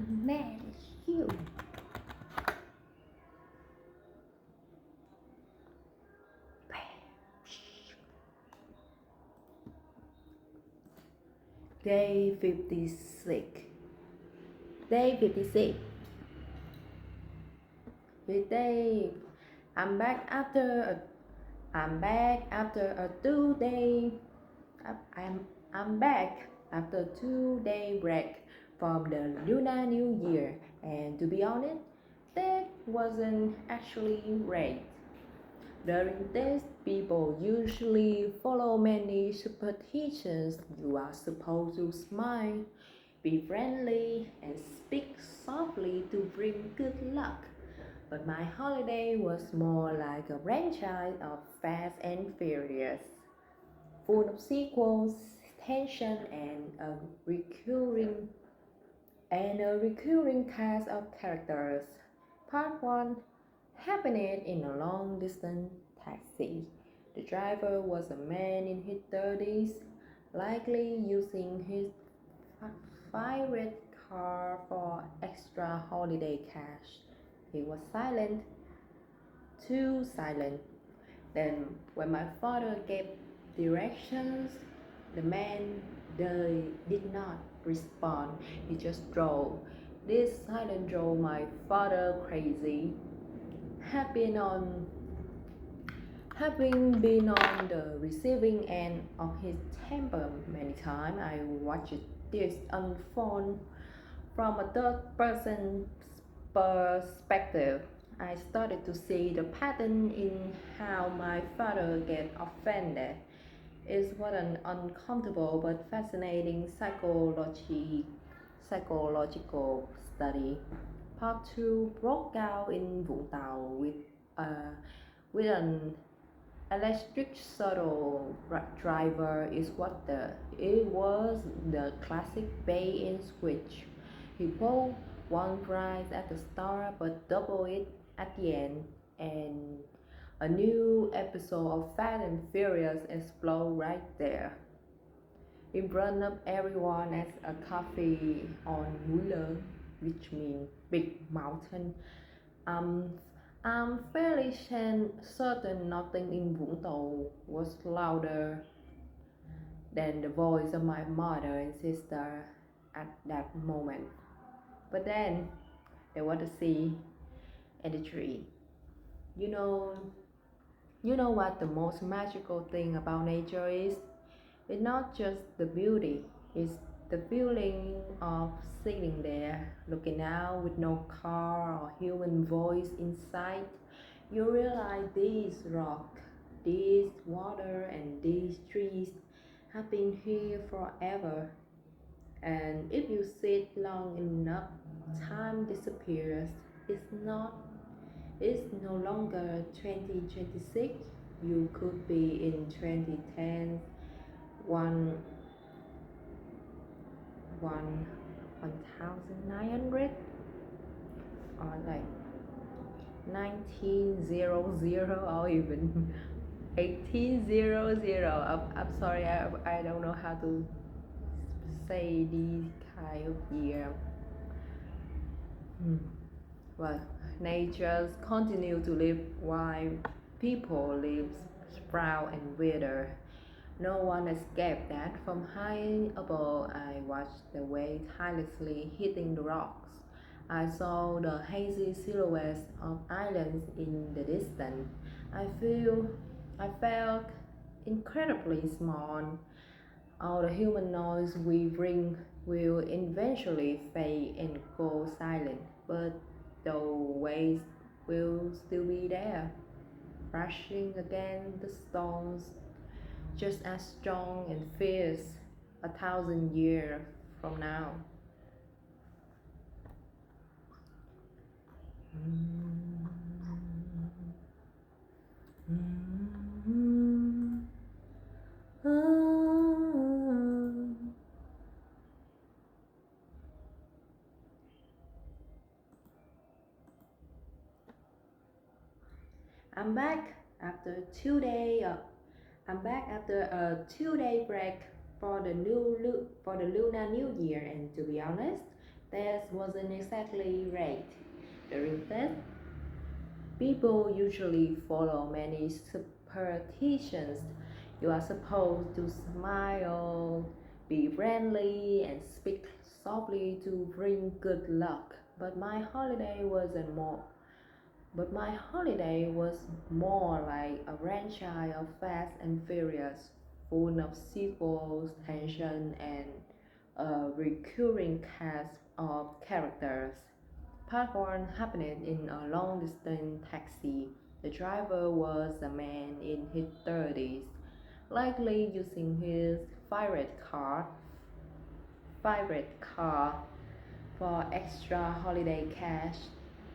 Man, it's you. Day 56. Day 56. Good day. I'm back after a I'm back after a 2 day I'm back after 2 day break from the Lunar New Year, and to be honest, that wasn't actually right. During this, people usually follow many superstitions. You are supposed to smile, be friendly, and speak softly to bring good luck. But my holiday was more like a franchise of Fast and Furious, full of sequels, tension, recurring a recurring cast of characters. Part 1 happened in a long distance taxi. The driver was a man in his 30s, likely using his favorite car for extra holiday cash. He was silent, too silent. Then, when my father gave directions, the man did not respond. He just drove. This silence drove my father crazy. Having on Having been on the receiving end of his temper many times, I watched this unfold from a third person perspective. I started to see the pattern in how my father get offended. It was an uncomfortable but fascinating psychological study. Part 2 broke out in Vũng Tàu uh, with an electric shuttle driver. It was the classic bait and switch. He pulled one price at the start but double it at the end, and a new episode of Fast and Furious exploded right there. It brought up everyone as a coffee on Wheeler, which means big mountain. Um, I'm fairly certain nothing in Vũng Tàu was louder than the voice of my mother and sister at that moment. But then there was the sea and the tree. You know, you know what the most magical thing about nature is? It's not just the beauty, it's the feeling of sitting there, looking out with no car or human voice inside. You realize these rocks, this water, and these trees have been here forever. And if you sit long enough, time disappears. It's not it's no longer 2026. You could be in 2010, one 1900, or like 1900, or even 1800. I'm sorry, I don't know how to say these kind of year. Well, nature's continue to live while people live, sprout and wither. No one escaped that. From high above, I watched the wave tirelessly hitting the rocks. I saw the hazy silhouettes of islands in the distance. I feel, I felt incredibly small. All the human noise we bring will eventually fade and go silent, but the waves will still be there, crashing against the stones, just as strong and fierce 1,000 years from now. I'm back after 2 day. I'm back after a 2 day break for the Lunar New Year, and to be honest, This wasn't exactly right. During this, people usually follow many superstitions. You are supposed to smile, be friendly, and speak softly to bring good luck. But my holiday was more like a franchise of Fast and Furious, full of sequels, tension, and a recurring cast of characters. Part 1 happened in a long distance taxi. The driver was a man in his 30s, likely using his favorite car, favorite car for extra holiday cash.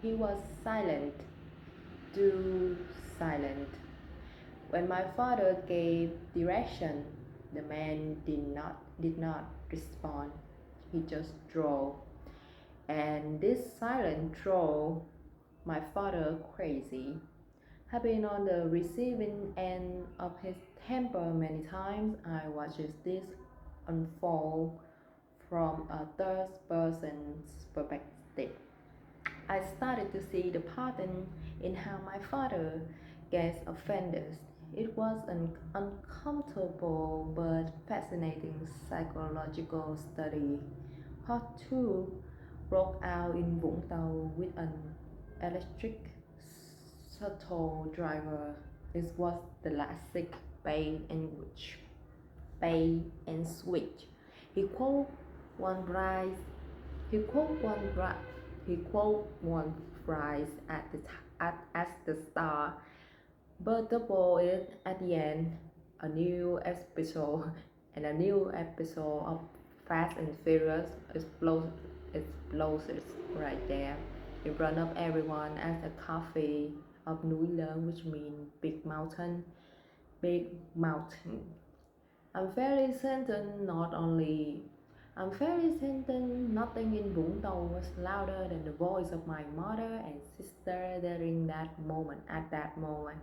He was silent, too silent. When my father gave direction, the man did not respond. He just drove. And this silent drove my father crazy. Have been on the receiving end of his temper many times. I watched this unfold from a third person's perspective. I started to see the pattern in how my father gets offended. It was an uncomfortable but fascinating psychological study. Part 2 broke out in Vũng Tàu with an electric shuttle driver. This was the classic bait and switch. Bait and switch. He quote one price. He quote one price. He quote one price at the start, but double it at the end. A new episode and a new episode of Fast and Furious explodes right there in front of everyone at a cafe of Núi Lớn, which means big mountain, big mountain. I'm fairly certain not only I'm fairly certain nothing in Vũng Tàu was louder than the voice of my mother and sister during that moment at that moment.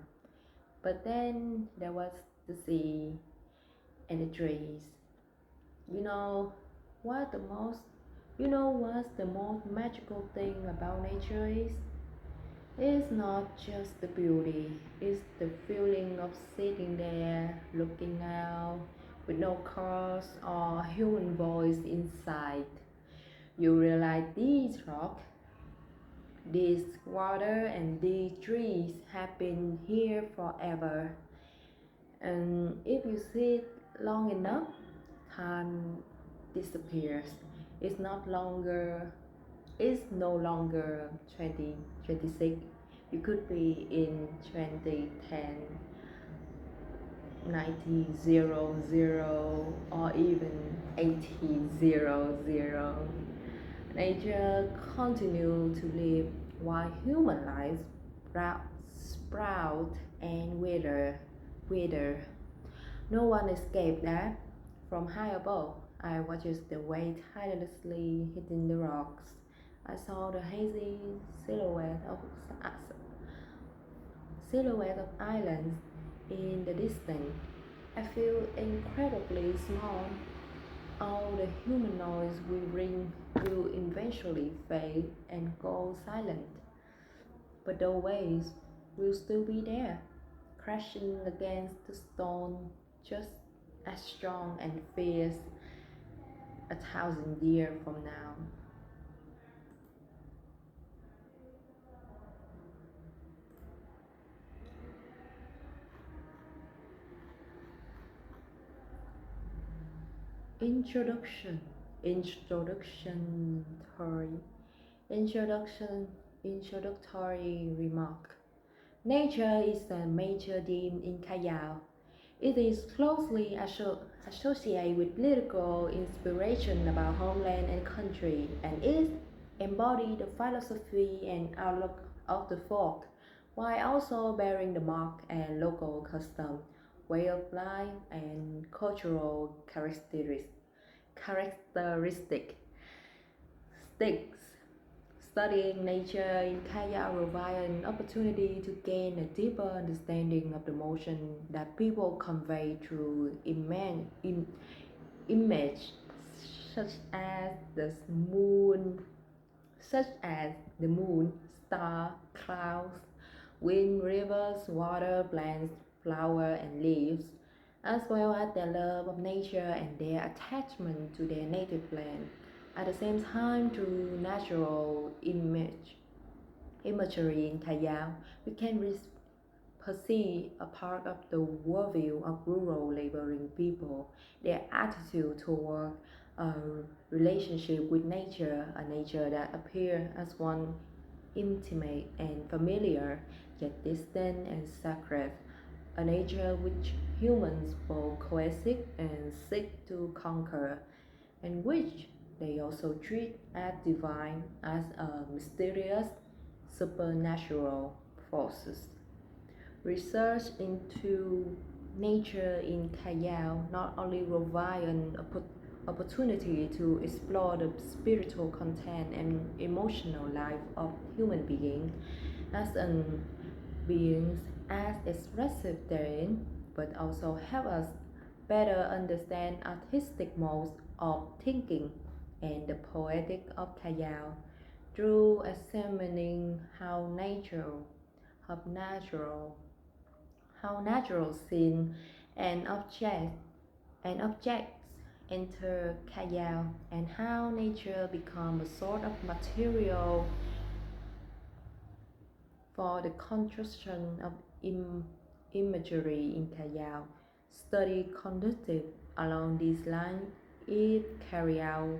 But then there was the sea and the trees. You know what the most you know what's the most magical thing about nature is? It's not just the beauty, it's the feeling of sitting there, looking out, with no cars or human voice inside. You realize these rocks, this water, and these trees have been here forever. And if you sit long enough, time disappears. It's not longer it's no longer 2026. You could be in 2010, 9000, or even 8000. Nature continues to live while human lives sprout and wither. No one escaped that. From high above, I watched the wave tirelessly hitting the rocks. I saw the hazy silhouette of islands in the distance. I feel incredibly small. All the human noise we bring will eventually fade and go silent, but the waves will still be there, crashing against the stone, just as strong and fierce 1,000 years from now. Introduction. Introductory. Introduction. Introductory remark. Nature is a major theme in Callao. It is closely associated with political inspiration about homeland and country, and it embodies the philosophy and outlook of the folk, while also bearing the mark and local custom, way of life, and cultural characteristic. Sticks. Studying nature in Kaya provides an opportunity to gain a deeper understanding of the emotion that people convey through image, such as the moon, such as the moon, star, clouds, wind, rivers, water, plants, flowers, and leaves, as well as their love of nature and their attachment to their native land. At the same time, through natural imagery in Callao, we can perceive a part of the worldview of rural laboring people, their attitude toward a relationship with nature, a nature that appears as one intimate and familiar, yet distant and sacred, a nature which humans both coexist and seek to conquer, and which they also treat as divine, as a mysterious, supernatural forces. Research into nature in Callao not only provides an opportunity to explore the spiritual content and emotional life of human beings as an beings as expressive therein, but also help us better understand artistic modes of thinking and the poetic of Callao through examining how natural scene and objects enter Callao, and how nature becomes a sort of material for the construction of imagery in Callao. Study conducted along these lines is carried out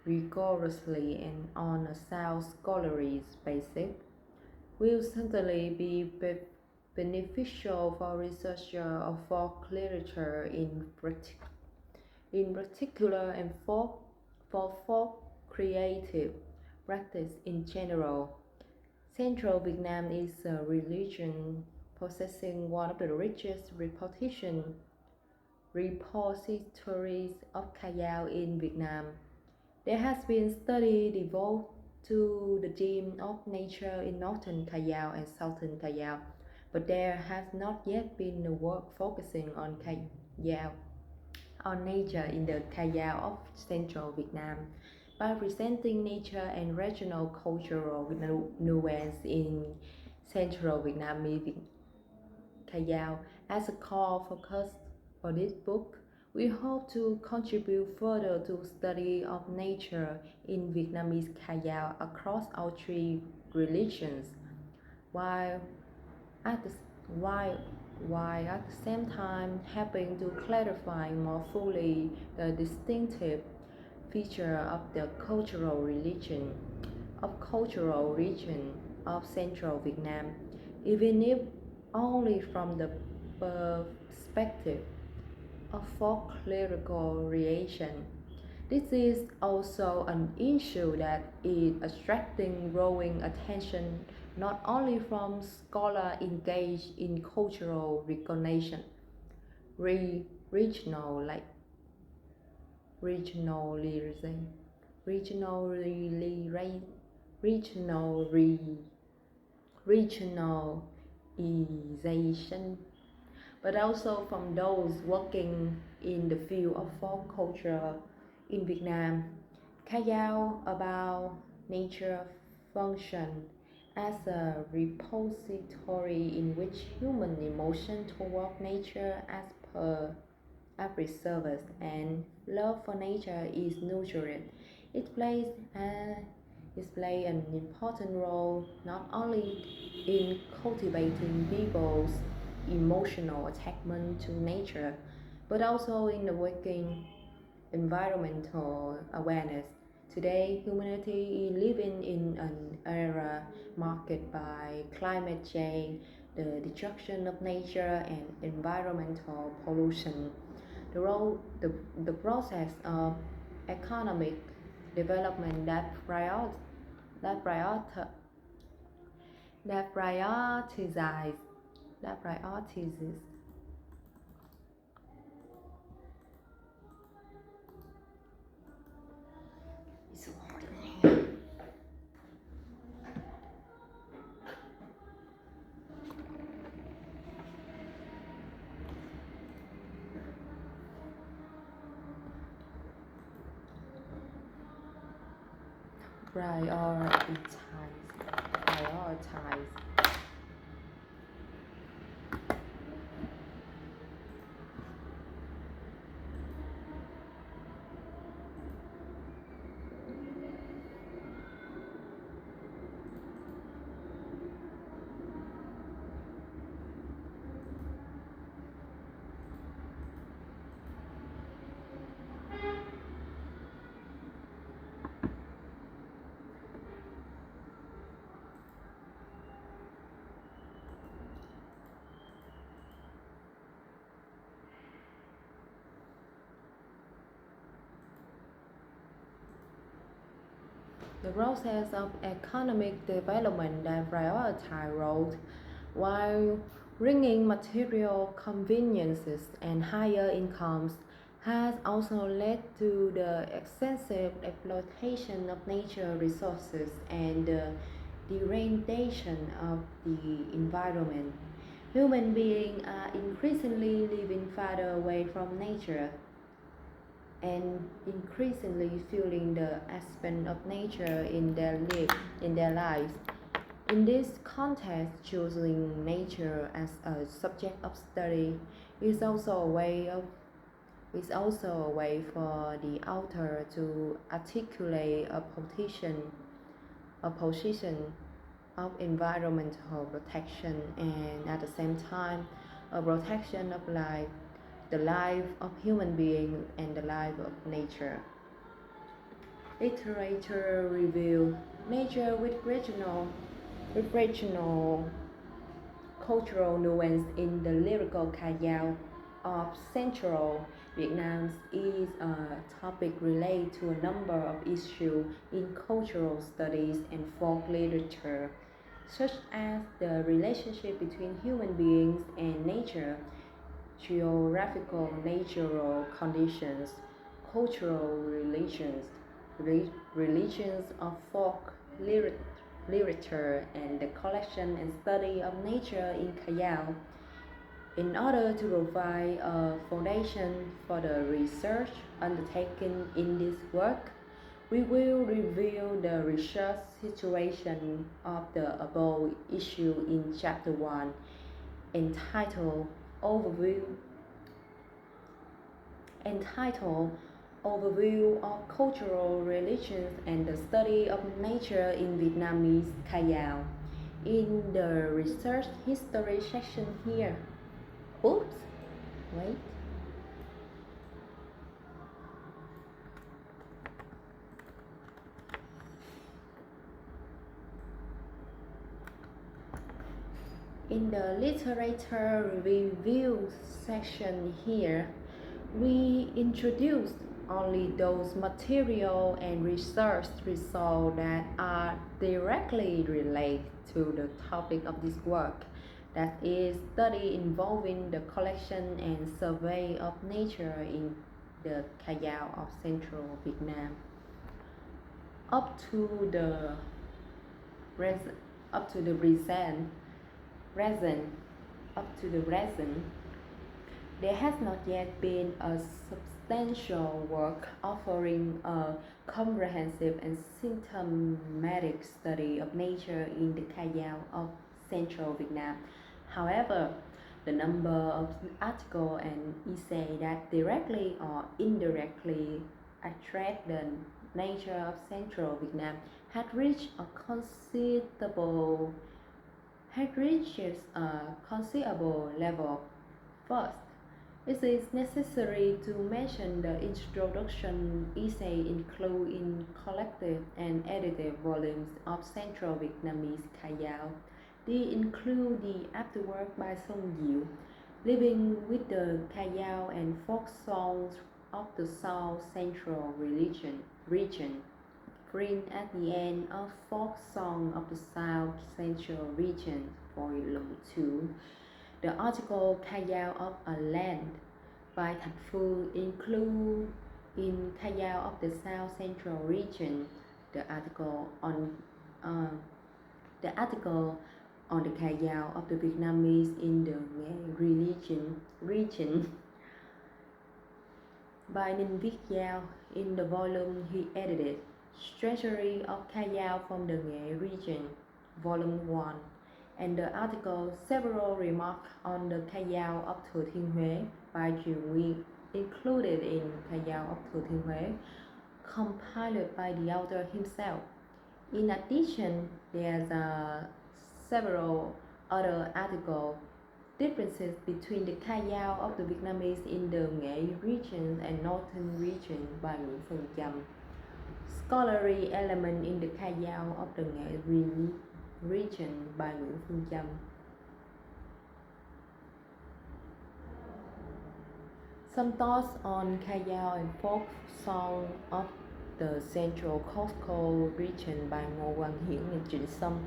rigorously and on a sound scholarly basis will certainly be beneficial for researchers of folk literature in particular and for folk creative practice in general. Central Vietnam is a region possessing one of the richest repositories of cacao in Vietnam. There has been study devoted to the theme of nature in northern Callao and southern Callao, but there has not yet been a work focusing on Callao, on nature in the Callao of central Vietnam. By presenting nature and regional cultural nuance in central Vietnamese Callao as a core focus for this book, we hope to contribute further to study of nature in Vietnamese Callao across our three religions, while at the, while, while at the same time helping to clarify more fully the distinctive feature of the cultural region of central Vietnam, even if only from the perspective of folk lyrical creation. This is also an issue that is attracting growing attention not only from scholars engaged in cultural recognition, regional like regionalism, regionally, regional regionalization, but also from those working in the field of folk culture in Vietnam. Callao about nature function as a repository in which human emotion toward nature as per preserved and love for nature is nurtured. It plays an important role not only in cultivating people's emotional attachment to nature, but also in awakening environmental awareness. Today, humanity is living in an era marked by climate change, the destruction of nature, and environmental pollution. The process of economic development that prior, that prioritizes that prioritizes it's so hard. Prioritize. Prioritize. The process of economic development that prioritize growth while bringing material conveniences and higher incomes has also led to the extensive exploitation of nature resources and the degradation of the environment. Human beings are increasingly living farther away from nature and increasingly feeling the aspect of nature in their lives. In this context, choosing nature as a subject of study is also a way of is also a way for the author to articulate a position of environmental protection and at the same time a protection of life, the life of human beings and the life of nature. Literature review nature with regional cultural nuance in the lyrical Ca of Central Vietnam is a topic related to a number of issues in cultural studies and folk literature, such as the relationship between human beings and nature, geographical natural conditions, cultural religions of folk literature, and the collection and study of nature in Callao. In order to provide a foundation for the research undertaken in this work, we will review the research situation of the above issue in Chapter 1, entitled Overview entitled Overview of Cultural Relations and the Study of Nature in Vietnamese Callao, in the research history section here. Oops, wait. In the literature review section here, we introduced only those material and research results that are directly related to the topic of this work, that is, study involving the collection and survey of nature in the Callao of Central Vietnam. Up to the present, up to the present, there has not yet been a substantial work offering a comprehensive and systematic study of nature in the Callao of Central Vietnam. However, the number of articles and essays that directly or indirectly address the nature of Central Vietnam had reached a considerable level. First, it is necessary to mention the introduction essay included in collected and edited volumes of Central Vietnamese Callao. They include the afterwork by Song Diệu, Living with the Callao and Folk Songs of the South Central region. Print at the end of Folk Song of the South Central Region, Volume 2. The article Callao of a Land by Thạch Phu include in Callao of the South Central Region. The article on the Callao of the Vietnamese in the region by Ninh Viết Giao in the volume he edited. Treasury of Callao from the Nghệ region, Volume 1, and the article Several Remarks on the Callao of Thừa Thiên Huế by Julie included in Callao of Thừa Thiên Huế, compiled by the author himself. In addition, there's several other articles. Differences between the Callao of the Vietnamese in the Nghệ region and northern region by Nguyễn Phương Trâm. Scholarly element in the Callao of the Nghệ region by Nguyễn Phương Trâm. Some thoughts on Callao and folk song of the Central Coastal region by Ngô Quang Hiển and Trịnh Sâm,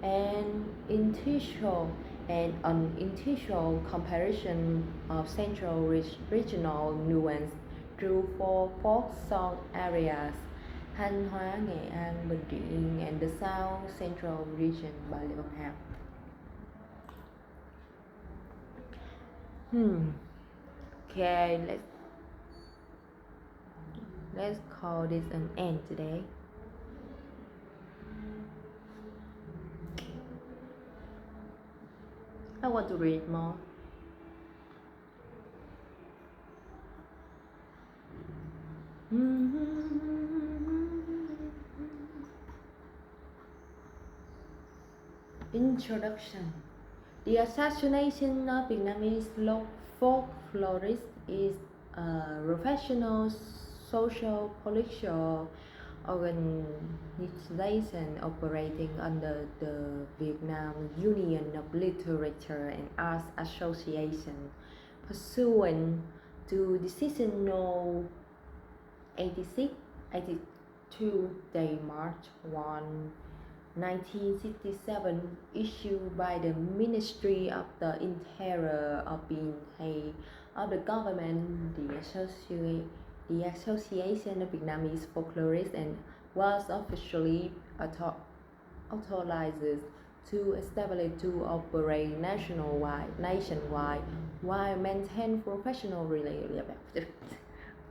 an initial comparison of central regional nuance through four folk song areas, Thanh Hóa, Nghệ An, Bình Trị, and the South Central region by Lê Văn Hào. Okay, let's call this an end today. I want to read more. Introduction. The assassination of Vietnamese folklorist is a professional, social, political organization operating under the Vietnam Union of Literature and Arts Association, pursuant to Decision No. 86/82, day March 1, 1967, issued by the Ministry of the Interior of being head of the government, the Association of Vietnamese Folklorists, and was officially authorized to establish to operate nationwide while maintain professional relations